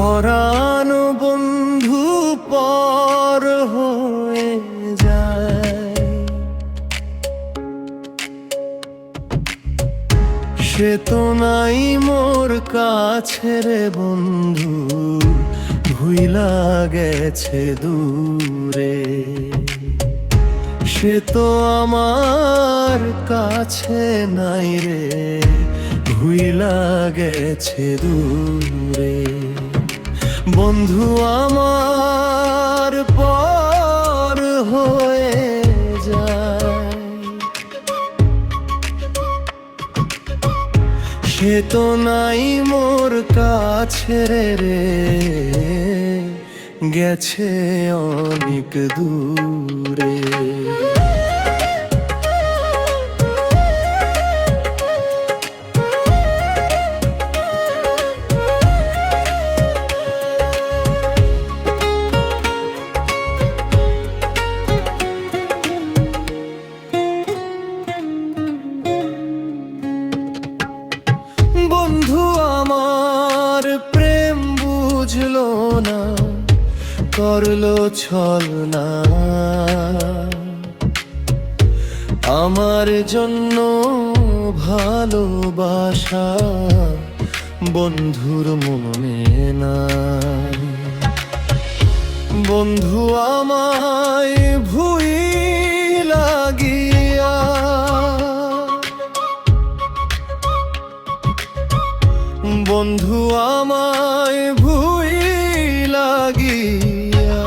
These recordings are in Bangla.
পরাণ বন্ধু পর হয়ে যায়, সে তো নাই মোর কাছে রে বন্ধু, ভুইলা গেছে দূরে। সে তো আমার কাছে নাই রে, ভুইলা গেছে দূরে। বন্ধু আমার পর হয়ে যায়, সে তো নাই মোর কাছে রে, গেছে অনেক দূরে। বন্ধু আমার প্রেম বুঝলো না, করলো ছলনা। আমার জন্য ভালোবাসা বন্ধুর মনে না। বন্ধু আমায় ভুইলা গিয়া, বন্ধু আমায় ভুইলা গিয়া,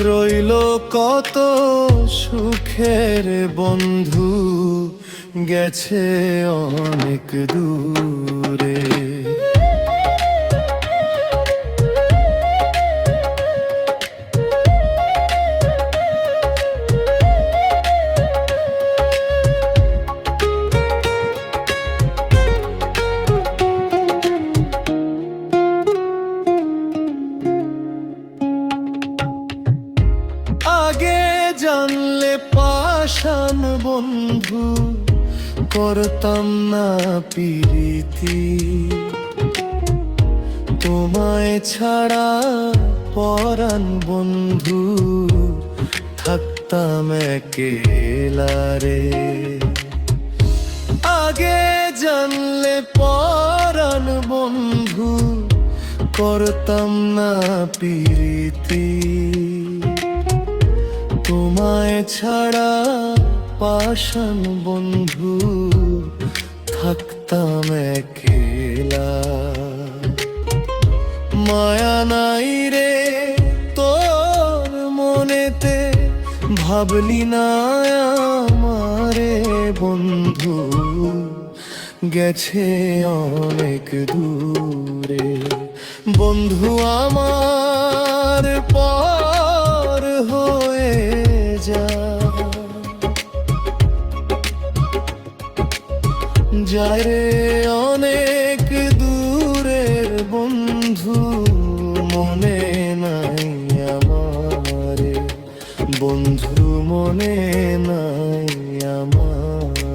রইল কত সুখের বন্ধু, গেছে অনেক দূরে। আগে জানলে পাষাণ বন্ধু, করতাম না প্রীতি। তোমায় ছাড়া পরাণ বন্ধু, থাকতাম একেলা রে। আগে জানলে পরাণ বন্ধু, করতাম না প্রীতি। তোমায় ছাড়া পাষাণ বন্ধু, থাকতাম একেলা। মায়া নাই রে তোর মনেতে, ভাবলি না আমারে বন্ধু, গেছে অনেক দূরে। বন্ধু আমার পর হয়ে যায় রে অনেক দূরের বন্ধু, মনে নাই আমারে বন্ধু, মনে নাই আমার।